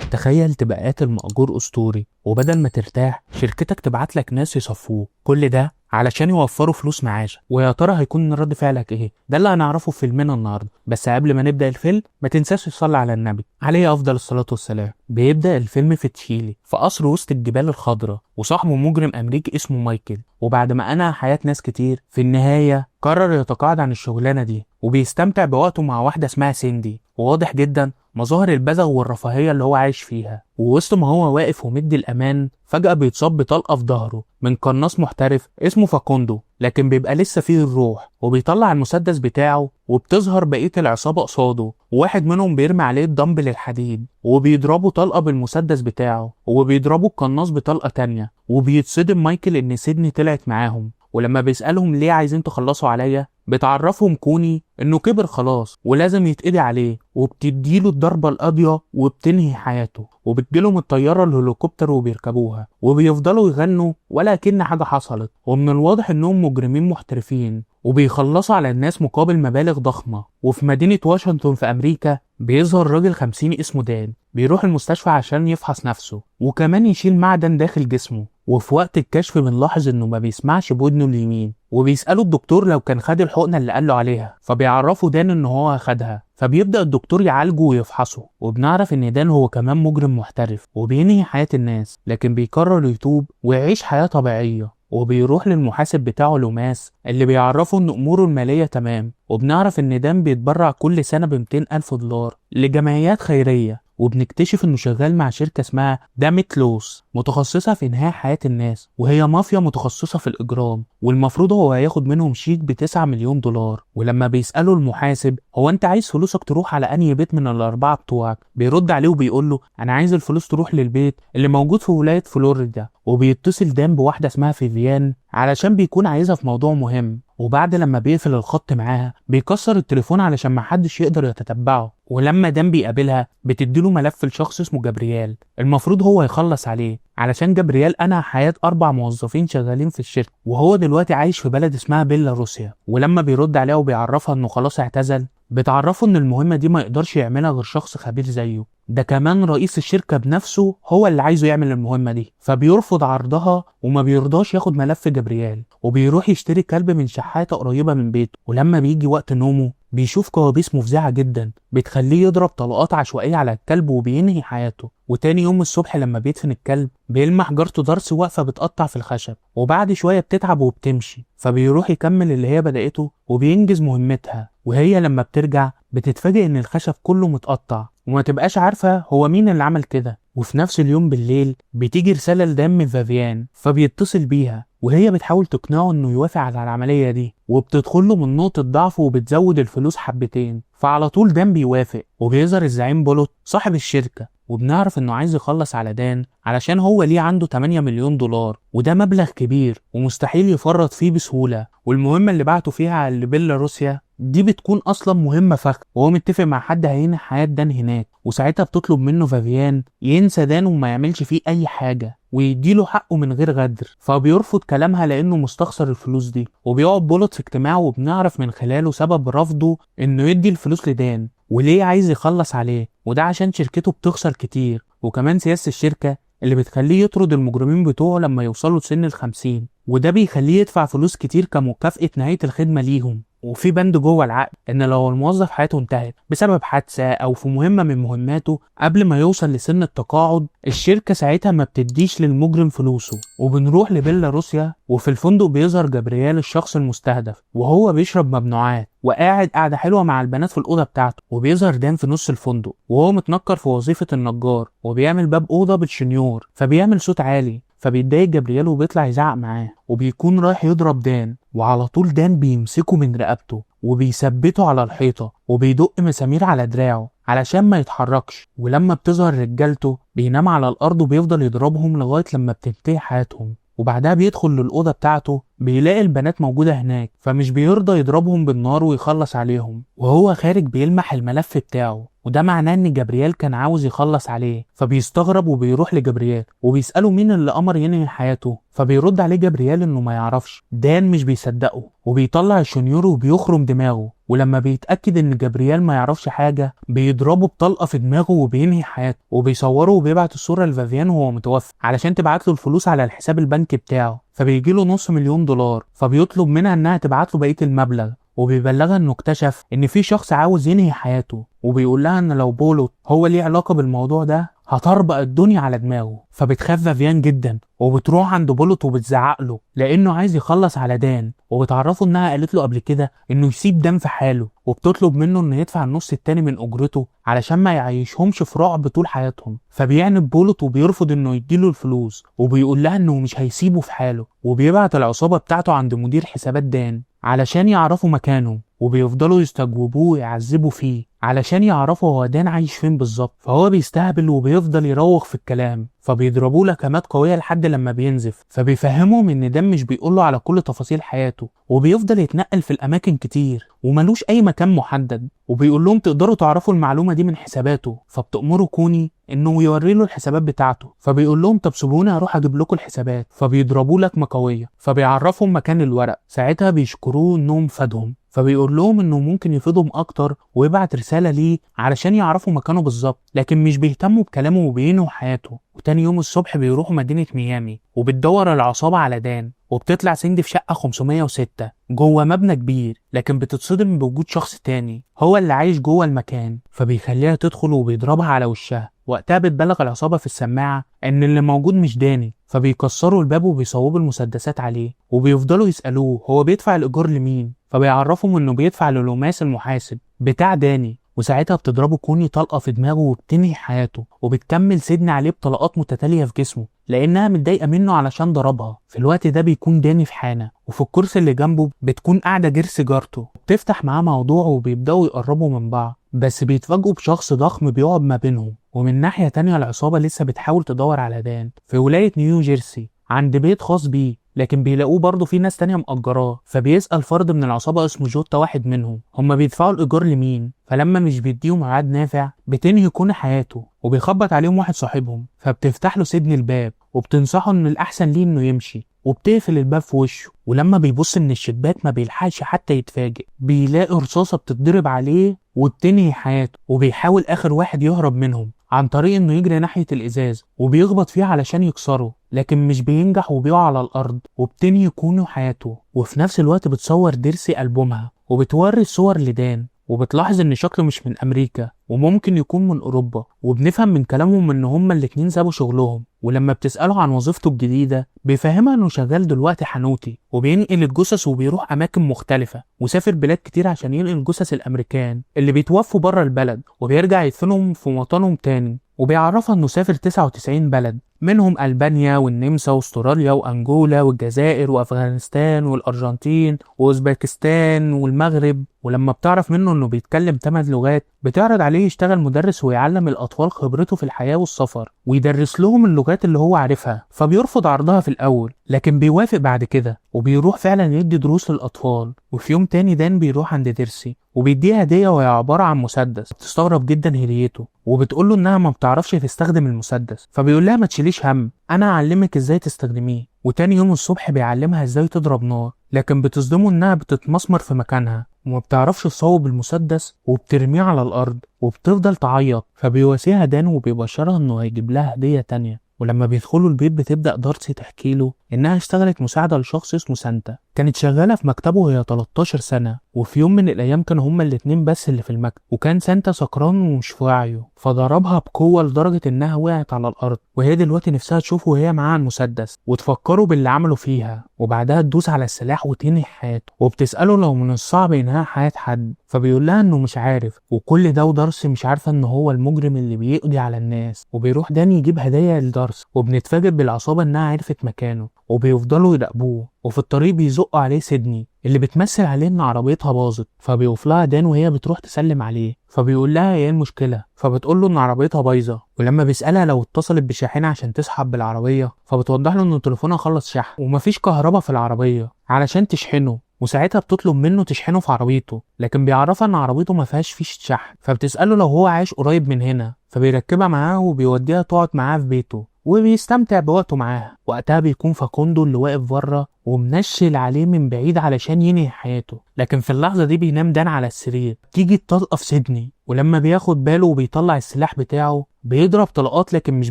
تخيل تبقى قاتل مأجور أسطوري، وبدل ما ترتاح شركتك تبعت لك ناس يصفوه، كل ده علشان يوفروا فلوس معاشك. ويا ترى هيكون رد فعلك ايه؟ ده اللي هنعرفه في فيلمنا النهارده. بس قبل ما نبدأ الفيلم ما تنساش تصلي على النبي عليه افضل الصلاة والسلام. بيبدأ الفيلم في تشيلي، في قصر وسط الجبال الخضراء، وصاحبه مجرم امريكي اسمه مايكل. وبعد ما انهى حياة ناس كتير، في النهاية قرر يتقاعد عن الشغلانة دي، وبيستمتع بوقته مع واحدة اسمها سيندي. وواضح جدا مظاهر البذخ والرفاهية اللي هو عايش فيها. ووسط ما هو واقف ومدي الأمان، فجأة بيتصاب بطلقة في ظهره من قناص محترف اسمه فاكوندو، لكن بيبقى لسه فيه الروح. وبيطلع المسدس بتاعه، وبتظهر بقية العصابة قصاده، وواحد منهم بيرمي عليه الدمبل الحديد، وبيضربه طلقة بالمسدس بتاعه، وبيضربه القناص بطلقة تانية. وبيتصدم مايكل إن سيدني طلعت معاهم. ولما بيسألهم ليه عايزين تخلصوا عليا، بتعرفهم كوني انه كبر خلاص ولازم يتقضي عليه، وبتديله الضربة القاضية وبتنهي حياته. وبتجيلهم الطيارة الهليكوبتر وبيركبوها، وبيفضلوا يغنوا ولا كأن حاجة حصلت. ومن الواضح انهم مجرمين محترفين، وبيخلصوا على الناس مقابل مبالغ ضخمة. وفي مدينة واشنطن في أمريكا بيظهر راجل 50 اسمه دان، بيروح المستشفى عشان يفحص نفسه وكمان يشيل معدن داخل جسمه. وفي وقت الكشف بنلاحظ انه ما بيسمعش بودنه اليمين، وبيسأله الدكتور لو كان خد الحقنة اللي قاله عليها، فبيعرفوا دان ان هو خدها. فبيبدأ الدكتور يعالجه ويفحصه، وبنعرف ان دان هو كمان مجرم محترف وبينهي حياة الناس، لكن بيقرر يتوب ويعيش حياة طبيعية. وبيروح للمحاسب بتاعه لوماس اللي بيعرفه ان اموره المالية تمام. وبنعرف ان دان بيتبرع كل سنة ب200,000 دولار لجمعيات خيرية. وبنكتشف انه شغال مع شركة اسمها دامت لوس، متخصصة في انهاء حياة الناس، وهي مافيا متخصصة في الاجرام. والمفروض هو هياخد منهم شيك ب9 مليون دولار. ولما بيسأله المحاسب هو انت عايز فلوسك تروح على انهي بيت من الاربعة بتوعك، بيرد عليه وبيقول له انا عايز الفلوس تروح للبيت اللي موجود في ولاية فلوريدا. وبيتصل دان بواحدة اسمها فيفيان علشان بيكون عايزها في موضوع مهم. وبعد لما بيقفل الخط معاها بيكسر التليفون علشان محدش يقدر يتتبعه. ولما دان بيقابلها بتديله ملف لشخص اسمه جابرييل، المفروض هو يخلص عليه علشان جابرييل أنهى حياة 4 موظفين شغالين في الشركة، وهو دلوقتي عايش في بلد اسمها بيلاروسيا. ولما بيرد عليها وبيعرفها انه خلاص اعتزل، بتعرفه ان المهمة دي ما يقدرش يعملها غير شخص خبير زيه. ده كمان رئيس الشركة بنفسه هو اللي عايزه يعمل المهمة دي، فبيرفض عرضها وما بيرضاش ياخد ملف جابرييل. وبيروح يشتري كلب من شحاتة قريبة من بيته. ولما بيجي وقت نومه بيشوف كوابيس مفزعة جدا بتخليه يضرب طلقات عشوائية على الكلب وبينهي حياته. وتاني يوم الصبح لما بيدفن الكلب بيلمح جارته دارسي واقفة بتقطع في الخشب، وبعد شوية بتتعب وبتمشي، فبيروح يكمل اللي هي بدأته وبينجز مهمتها. وهي لما بترجع بتتفاجئ ان الخشب كله متقطع، وما تبقاش عارفة هو مين اللي عمل كده. وفي نفس اليوم بالليل بتيجي رسالة لدان من فافيان، فبيتصل بيها وهي بتحاول تقنعه انه يوافق على العملية دي، وبتدخله من نقطة ضعفه وبتزود الفلوس حبتين. فعلى طول دان بيوافق، وبيظهر الزعيم بولوت صاحب الشركة. وبنعرف انه عايز يخلص على دان علشان هو ليه عنده 8 مليون دولار، وده مبلغ كبير ومستحيل يفرط فيه بسهولة. والمهمة اللي بعته فيها على بيلاروسيا دي بتكون اصلا مهمة فخ، وهو متفق مع حد هينهي حياة دان هناك. وساعتها بتطلب منه فافيان ينسى دان وما يعملش فيه اي حاجة ويديله حقه من غير غدر. فبيرفض كلامها لانه مستخسر الفلوس دي. وبيقعد بولوت في اجتماع، وبنعرف من خلاله سبب رفضه انه يدي الفلوس لدان وليه عايز يخلص عليه، وده عشان شركته بتخسر كتير، وكمان سياسة الشركة اللي بتخليه يطرد المجرمين بتوعه لما يوصلوا لسن ال50، وده بيخليه يدفع فلوس كتير كمكافأة نهاية الخدمة ليهم. وفي بند جوه العقد ان لو الموظف حياته انتهت بسبب حادثة او في مهمة من مهماته قبل ما يوصل لسن التقاعد، الشركة ساعتها ما بتديش للمجرم فلوسه. وبنروح لبيلاروسيا، وفي الفندق بيظهر جابرييل الشخص المستهدف، وهو بيشرب ممنوعات وقاعد قاعدة حلوة مع البنات في الأوضة بتاعته. وبيظهر دان في نص الفندق وهو متنكر في وظيفة النجار، وبيعمل باب أوضة بالشنيور، فبيعمل صوت عالي. فبيتضايق جابرييل وبيطلع يزعق معاه، وبيكون رايح يضرب دان، وعلى طول دان بيمسكه من رقبته وبيثبته على الحيطة، وبيدق مسامير على دراعه علشان ما يتحركش. ولما بتظهر رجالته بينام على الأرض وبيفضل يضربهم لغاية لما بتنتهي حياتهم. وبعدها بيدخل للأوضة بتاعته بيلاقي البنات موجودة هناك، فمش بيرضى يضربهم بالنار ويخلص عليهم. وهو خارج بيلمح الملف بتاعه، وده معناه ان جابرييل كان عاوز يخلص عليه. فبيستغرب وبيروح لجابرييل وبيسأله مين اللي أمر ينهي حياته، فبيرد عليه جابرييل انه ما يعرفش. دان مش بيصدقه وبيطلع الشنيور وبيخرم دماغه، ولما بيتأكد ان جبريال ما يعرفش حاجة بيضربه بطلقة في دماغه وبينهي حياته، وبيصوره وبيبعت الصورة لفافيان وهو متوفى علشان تبعت له الفلوس على الحساب البنكي بتاعه، فبيجيله $500,000 فبيطلب منها انها تبعت له بقية المبلغ، وبيبلغها انه اكتشف ان في شخص عاوز ينهي حياته، وبيقول لها ان لو بولوت هو ليه علاقة بالموضوع ده هتربق الدنيا على دماغه. فبتخاف فافيان جدا وبتروح عند بولوت وبتزعق له لانه عايز يخلص على دان، وبتعرفه انها قالت له قبل كده انه يسيب دان في حاله، وبتطلب منه انه يدفع النص التاني من اجرته علشان ما يعيشهمش في رعب طول حياتهم. فبيعنب بولوت وبيرفض انه يديله الفلوس، وبيقول لها انه مش هيسيبه في حاله، وبيبعت العصابة بتاعته عند مدير حسابات دان علشان يعرفوا مكانه، وبيفضلوا يستجوبوه ويعذبوا فيه علشان يعرفوا هو دان عايش فين بالظبط. فهو بيستهبل وبيفضل يروخ في الكلام، فبيضربوه لكمات قوية لحد لما بينزف، فبيفهمهم ان دان مش بيقوله على كل تفاصيل حياته، وبيفضل يتنقل في الاماكن كتير وملوش اي مكان محدد، وبيقول لهم تقدروا تعرفوا المعلومة دي من حساباته. فبتأمروا كوني انه يوري له الحسابات بتاعته، فبيقول لهم طب سيبوني اروح اجيب لكم الحسابات، فبيضربوه لكمة قوية، فبيعرفهم مكان الورق. ساعتها بيشكروه انهم فادهم، فبيقول لهم انه ممكن يفيدهم اكتر ويبعت رسالة ليه علشان يعرفوا مكانه بالظبط، لكن مش بيهتموا بكلامه وبينهوا حياته. وتاني يوم الصبح بيروحوا مدينة ميامي، وبتدور العصابة على دان، وبتطلع سندي في شقة 506 جوه مبنى كبير، لكن بتتصدم بوجود شخص تاني هو اللي عايش جوه المكان، فبيخليها تدخل وبيضربها على وشها. وقتها بتبلغ العصابة في السماعة ان اللي موجود مش داني، فبيكسروا الباب وبيصوبوا المسدسات عليه، وبيفضلوا يسألوه هو بيدفع الإيجار لمين، فبيعرفهم انه بيدفع للوماس المحاسب بتاع داني. وساعتها بتضربه كوني طلقة في دماغه وبتنهي حياته، وبتكمل سيدنا عليه بطلقات متتالية في جسمه لأنها متضايقة منه علشان ضربها. في الوقت ده بيكون داني في حانة، وفي الكرسي اللي جنبه بتكون قاعدة جيرسي جارته، بتفتح معاه موضوع وبيبدأوا يقربوا من بعض، بس بيتفاجئوا بشخص ضخم بيقعد ما بينهم. ومن ناحية تانية العصابة لسه بتحاول تدور على دان في ولاية نيو جيرسي عند بيت خاص بيه، لكن بيلاقوه برضه في ناس تانية مأجراه. فبيسأل فرد من العصابة اسمه جوتا واحد منهم هما بيدفعوا الإيجار لمين، فلما مش بيديهم ميعاد نافع بتنهي كون حياته، وبيخبط عليهم واحد صاحبهم، فبتفتح له سيدني الباب وبتنصحه ان الأحسن ليه انه يمشي، وبتقفل الباب في وشه. ولما بيبص من الشباك ما بيلحقش حتى يتفاجئ، بيلاقي رصاصة بتتضرب عليه وبتنهي حياته. وبيحاول آخر واحد يهرب منهم عن طريق انه يجري ناحية الازاز وبيخبط فيه علشان يكسره، لكن مش بينجح وبيقع على الارض وبتنهي كونه حياته. وفي نفس الوقت بتصور ديرسي ألبومها وبتوري الصور لدان، وبتلاحظ ان شكله مش من امريكا وممكن يكون من اوروبا، وبنفهم من كلامهم ان هما الاتنين سابوا شغلهم. ولما بتسأله عن وظيفته الجديدة بيفهمها انه شغال دلوقتي حنوتي وبينقل الجثث وبيروح اماكن مختلفة، وسافر بلاد كتير عشان ينقل جثث الامريكان اللي بيتوفوا بره البلد وبيرجع يدفنهم في وطنهم تاني. وبيعرفها انه سافر 99 بلد منهم ألبانيا والنمسا واستراليا وأنجولا والجزائر وأفغانستان والأرجنتين وأوزبكستان والمغرب. ولما بتعرف منه انه بيتكلم 8 لغات بتعرض عليه يشتغل مدرس ويعلم الأطفال خبرته في الحياة والسفر ويدرس لهم اللغات اللي هو عارفها. فبيرفض عرضها في الأول لكن بيوافق بعد كده، وبيروح فعلا يدي دروس للأطفال. وفي يوم تاني دان بيروح عند ديرسي وبيديها هدية وهي عبارة عن مسدس، بتستغرب جدا هديته وبتقوله انها ما بتعرفش تستخدم المسدس، فبيقول لها ما تشيليش هم انا اعلمك ازاي تستخدميه. وتاني يوم الصبح بيعلمها ازاي تضرب نار، لكن بتصدمه انها بتتمسمر في مكانها وما بتعرفش تصوب المسدس وبترميه على الارض وبتفضل تعيط. فبيواسيها دان وبيبشرها انه هيجيب لها هدية تانية. ولما بيدخلوا البيت بتبدأ دارسي تحكي له انها اشتغلت مساعدة لشخص اسمه سانتا، كانت شغالة في مكتبه وهي 13 سنة، وفي يوم من الايام كانوا هما الاتنين بس اللي في المكتب، وكان سانتا سكران ومش في وعيه فضربها بقوة لدرجة انها وقعت على الارض، وهي دلوقتي نفسها تشوفه وهي معاها المسدس وتفكروا باللي عمله فيها، وبعدها تدوس على السلاح وتنهي حياته. وبتسأله لو من الصعب انهاء حياة حد، فبيقول لها انه مش عارف، وكل ده ودارسي مش عارفة ان هو المجرم اللي بيقضي على الناس. وبيروح داني يجيب هدايا لدارسي، وبنتفاجئ بالعصابة انها عرفت مكانه وبيفضلوا يراقبوه. وفي الطريق بيزقوا عليه سيدني اللي بتمثل عليه ان عربيتها باظت، فبيوقف لها دان وهي بتروح تسلم عليه، فبيقول لها ايه المشكله، فبتقول له ان عربيتها بايظه. ولما بيسالها لو اتصلت بشاحنه عشان تسحب بالعربيه، فبتوضح له ان تليفونها خلص شحن ومفيش كهرباء في العربيه علشان تشحنه. وساعتها بتطلب منه تشحنه في عربيته، لكن بيعرفها ان عربيته ما فيهاش فيش شحن. فبتساله لو هو عايش قريب من هنا، فبيركبها معاه وبيوديها تقعد معاه في بيته وبيستمتع بوقته معاها. وقتها بيكون فاكوندو اللي واقف بره ومنشل عليه من بعيد علشان ينهي حياته. لكن في اللحظة دي بينام دان على السرير، تيجي الطلقة في سيدني، ولما بياخد باله وبيطلع السلاح بتاعه بيضرب طلقات لكن مش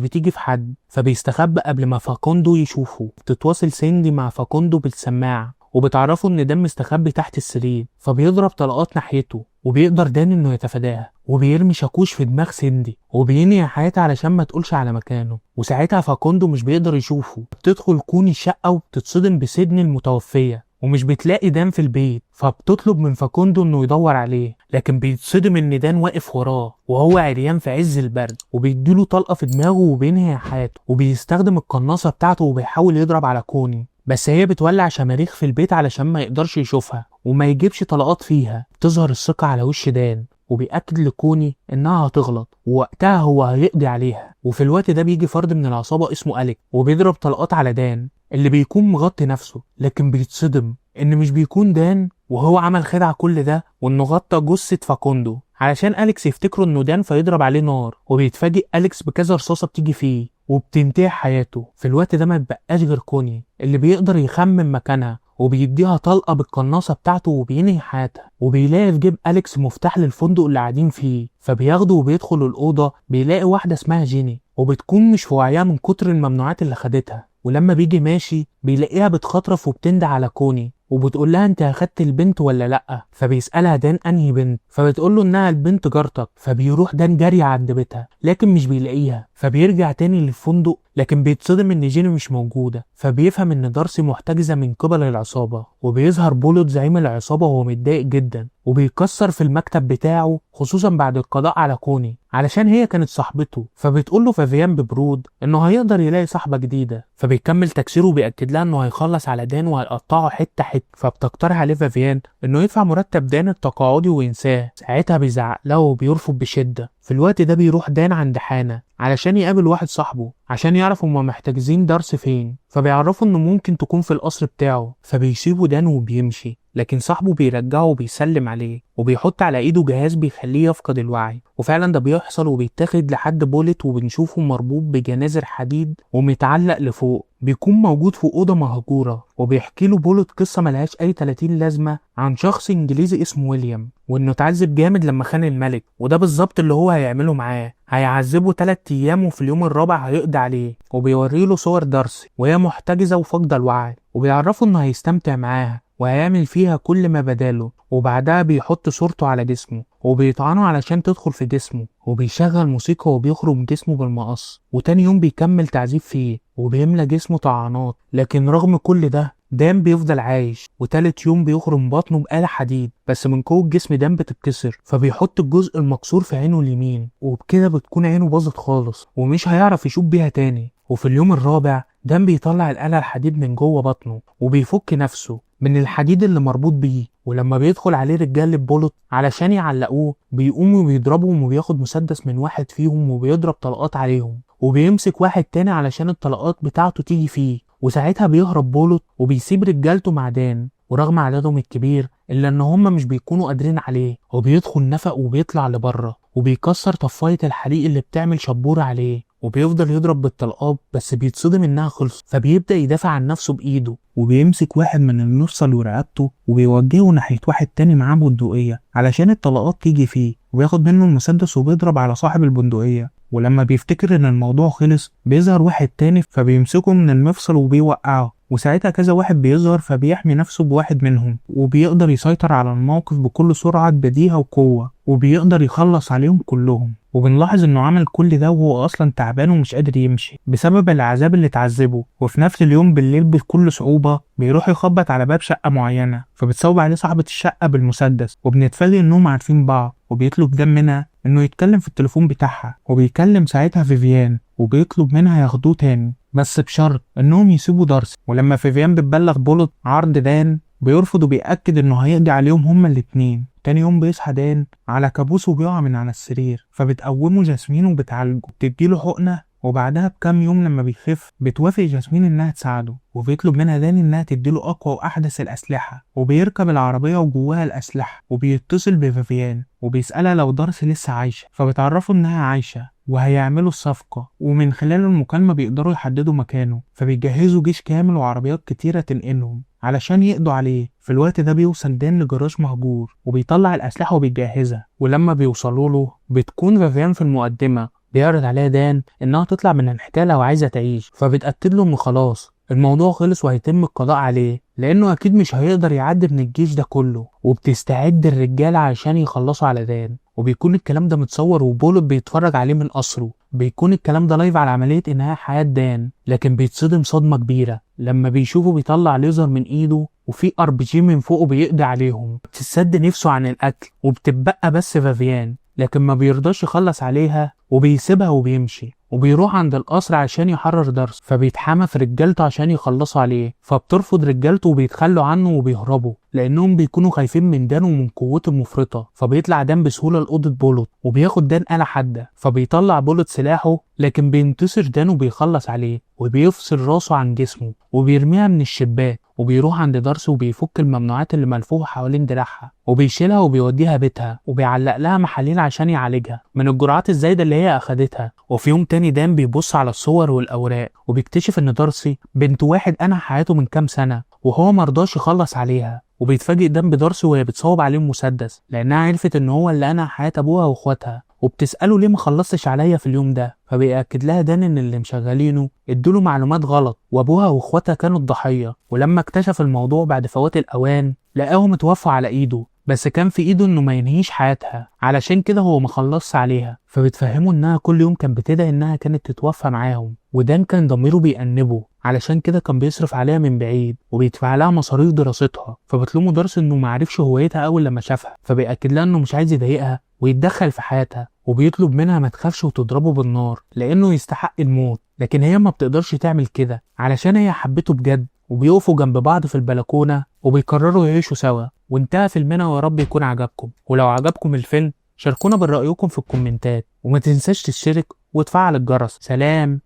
بتيجي في حد، فبيستخبى قبل ما فاكوندو يشوفه. بتتواصل سيندي مع فاكوندو بالسماعة وبتعرفوا ان دان مستخبي تحت السرير، فبيضرب طلقات ناحيته وبيقدر دان انه يتفاداها، وبيرمي شاكوش في دماغ سيندي وبينهي حياتها علشان ما تقولش على مكانه. وساعتها فاكوندو مش بيقدر يشوفه. بتدخل كوني الشقة وبتتصدم بسيدني المتوفية ومش بتلاقي دان في البيت، فبتطلب من فاكوندو انه يدور عليه، لكن بيتصدم ان دان واقف وراه وهو عريان في عز البرد، وبيديله طلقة في دماغه وبينهي حياته. وبيستخدم القناصة بتاعته وبيحاول يضرب على كوني، بس هي بتولع شماريخ في البيت علشان ما يقدرش يشوفها وما يجيبش طلقات فيها. تظهر الثقة على وش دان وبيأكد لكوني انها هتغلط ووقتها هو هيقضي عليها. وفي الوقت ده بيجي فرد من العصابة اسمه أليك وبيضرب طلقات على دان اللي بيكون مغطي نفسه، لكن بيتصدم ان مش بيكون دان وهو عمل خدعة كل ده، وانه غطى جثة فاكوندو علشان أليكس يفتكروا انه دان فيضرب عليه نار. وبيتفاجئ أليكس بكذا رصاصة بتيجي فيه وبتنتهي حياته. في الوقت ده ما بيبقاش غير كوني اللي بيقدر يخمن مكانها وبيديها طلقة بالقناصة بتاعته وبينهي حياتها. وبيلاقي في جيب أليكس مفتاح للفندق اللي قاعدين فيه، فبياخده وبيدخل الأوضة. بيلاقي واحدة اسمها جيني وبتكون مش في وعيها من كتر الممنوعات اللي خدتها، ولما بيجي ماشي بيلاقيها بتخطرف وبتندى على كوني وبتقول لها انت اخدت البنت ولا لا. فبيسألها دان انهي بنت، فبتقول له انها البنت جارتك. فبيروح دان جري عند بيتها لكن مش بيلاقيها، فبيرجع تاني للفندق لكن بيتصدم ان جيني مش موجودة. فبيفهم ان دارسي محتجزة من قبل العصابة، وبيظهر بولوت زعيم العصابة وهو متضايق جدا وبيكسر في المكتب بتاعه خصوصا بعد القضاء على كوني علشان هي كانت صاحبته. فبتقول له فافيان ببرود انه هيقدر يلاقي صاحبة جديدة، فبيكمل تكسيره وبيأكد لها انه هيخلص على دان وهيقطعه حتة حتة. فبتقترح عليه فافيان انه يدفع مرتب دان التقاعدي وينساه. ساعتها بيزعق له وبيرفض بشدة. في الوقت ده بيروح دان عند حانا علشان يقابل واحد صاحبه عشان يعرف هما محتجزين دارسي فين، فبيعرفوا انه ممكن تكون في القصر بتاعه. فبيسيبوا دان وبيمشي، لكن صاحبه بيرجعه وبيسلم عليه وبيحط على ايده جهاز بيخليه يفقد الوعي. وفعلا ده بيحصل وبيتاخد لحد بولت وبنشوفه مربوط بجنازر حديد ومتعلق لفوق. بيكون موجود في أوضة مهجورة وبيحكي له بولت قصة ملهاش أي 30 لازمة عن شخص إنجليزي اسمه ويليام، وإنه اتعذب جامد لما خان الملك، وده بالظبط اللي هو هيعمله معاه. هيعذبه 3 أيام وفي اليوم الرابع هيقضي عليه. وبيوريله صور دارسي وهي محتجزة وفاقدة الوعي، وبيعرفه إنه هيستمتع معاها وهيعمل فيها كل ما بداله. وبعدها بيحط صورته على جسمه وبيطعنه علشان تدخل في جسمه، وبيشغل موسيقى وبيخرج جسمه بالمقص. وتاني يوم بيكمل تعذيب فيه وبيملى جسمه طعنات، لكن رغم كل ده دان بيفضل عايش. وتالت يوم بيخرم بطنه بآلة حديد، بس من قوة جسم دان بتتكسر، فبيحط الجزء المكسور في عينه اليمين، وبكده بتكون عينه باظت خالص ومش هيعرف يشوف بيها تاني. وفي اليوم الرابع دان بيطلع الآلة الحديد من جوه بطنه وبيفك نفسه من الحديد اللي مربوط بيه. ولما بيدخل عليه رجال بولت علشان يعلقوه بيقوموا بيضربهم، وبياخد مسدس من واحد فيهم وبيضرب طلقات عليهم، وبيمسك واحد تاني علشان الطلقات بتاعته تيجي فيه. وساعتها بيهرب بولت وبيسيب رجالته مع دان، ورغم عددهم الكبير الا ان هم مش بيكونوا قادرين عليه. وبيدخل نفق وبيطلع لبره وبيكسر طفاية الحريق اللي بتعمل شبورة عليه، وبيفضل يضرب بالطلقات بس بيتصدم انها خلصت. فبيبدأ يدافع عن نفسه بايده، وبيمسك واحد من المفصل ورقبته وبيوجهه ناحية واحد تاني معاه بندقية علشان الطلقات تيجي فيه، وبياخد منه المسدس وبيضرب على صاحب البندقية. ولما بيفتكر ان الموضوع خلص بيظهر واحد تاني فبيمسكه من المفصل وبيوقعه، وساعتها كذا واحد بيظهر فبيحمي نفسه بواحد منهم، وبيقدر يسيطر على الموقف بكل سرعة بديهة وقوة، وبيقدر يخلص عليهم كلهم. وبنلاحظ انه عمل كل ده وهو اصلا تعبان ومش قادر يمشي بسبب العذاب اللي اتعذبه. وفي نفس اليوم بالليل بكل صعوبة بيروح يخبط على باب شقة معينة، فبتصوب عليه صاحبة الشقة بالمسدس، وبنتفاجئ انهم عارفين بعض، وبيطلب دان منها انه يتكلم في التليفون بتاعها. وبيكلم ساعتها فيفيان وبيطلب منها ياخدوه تاني بس بشرط انهم يسيبوا دارسي. ولما فيفيان بتبلغ بولت عرض دان بيرفض وبيأكد انه هيقضي عليهم هما الاتنين. تاني يوم بيصحى دان على كابوس وبيقع من على السرير، فبتقومه جاسمين وبتعالجه، بتديله حقنة. وبعدها بكام يوم لما بيخف بتوافق جاسمين انها تساعده، وبيطلب منها دان انها تديله اقوى واحدث الاسلحة. وبيركب العربية وجواها الاسلحة، وبيتصل بفيفيان وبيسألها لو دارسي لسه عايشة، فبتعرفه انها عايشة وهيعملوا الصفقة، ومن خلال المكالمة بيقدروا يحددوا مكانه، فبيجهزوا جيش كامل وعربيات كتيرة تنقلهم علشان يقضوا عليه. في الوقت ده بيوصل دان لجراج مهجور وبيطلع الأسلحة وبيجهزها، ولما بيوصلوا له بتكون فافيان في المقدمة. بيعرض عليها دان إنها تطلع من الحكاية لو عايزة تعيش، فبتأكد له إنه خلاص الموضوع خلص وهيتم القضاء عليه، لأنه أكيد مش هيقدر يعدي من الجيش ده كله. وبتستعد الرجالة عشان يخلصوا على دان، وبيكون الكلام ده متصور وبولت بيتفرج عليه من قصره. بيكون الكلام ده لايف على عملية إنهاء حياة دان، لكن بيتصدم صدمة كبيرة لما بيشوفه بيطلع ليزر من إيده وفي RPG من فوقه بيقضي عليهم. بتسد نفسه عن الأكل وبتبقى بس فافيان، لكن ما بيرضاش يخلص عليها وبيسيبها وبيمشي. وبيروح عند القصر عشان يحرر دارس، فبيتحامى في رجالته عشان يخلصوا عليه، فبترفض رجالته وبيتخلوا عنه وبيهربوا لانهم بيكونوا خايفين من دان ومن قوته المفرطه. فبيطلع دان بسهوله لاوضه بولت وبياخد دان آلة حاده، فبيطلع بولت سلاحه لكن بينتصر دان وبيخلص عليه وبيفصل راسه عن جسمه وبيرميها من الشباك. وبيروح عند دارس وبيفك الممنوعات اللي ملفوفه حوالين دراعها وبيشيلها وبيوديها بيتها وبيعلق لها محاليل عشان يعالجها من الجرعات الزايده اللي هي اخدتها. وفي يوم تاني دان بيبص على الصور والاوراق وبيكتشف ان دارسي بنت واحد انهى حياته من كام سنه وهو مرضاش يخلص عليها. وبيتفاجئ دان بدارسي وهي بتصوب عليه مسدس لانها عرفت ان هو اللي انهى حياه ابوها واخواتها، وبتساله ليه ما خلصتش عليا في اليوم ده. فبيأكد لها دان ان اللي مشغلينه ادوله معلومات غلط وابوها واخواتها كانوا الضحيه. ولما اكتشف الموضوع بعد فوات الاوان لقاهم اتوفوا على ايده، بس كان في ايده انه ما ينهيش حياتها، علشان كده هو ما خلصش عليها. فبتفهمه انها كل يوم كان بتدعي انها كانت تتوفى معاهم، ودان كان ضميره بيأنبه علشان كده كان بيصرف عليها من بعيد وبيدفع لها مصاريف دراستها. فبتلومه دارس انه ما عرفش هويتها اول لما شافها، فبيأكد لها انه مش عايز يضايقها ويتدخل في حياتها، وبيطلب منها ما تخافش وتضربه بالنار لانه يستحق الموت. لكن هي ما بتقدرش تعمل كده علشان هي حبته بجد. وبيقفوا جنب بعض في البلكونة وبيقرروا يعيشوا سوا. وانتهى فيلمنا، ويا رب يكون عجبكم. ولو عجبكم الفيلم شاركونا برأيكم في الكومنتات، وما تنساش تشترك وتفعل الجرس. سلام.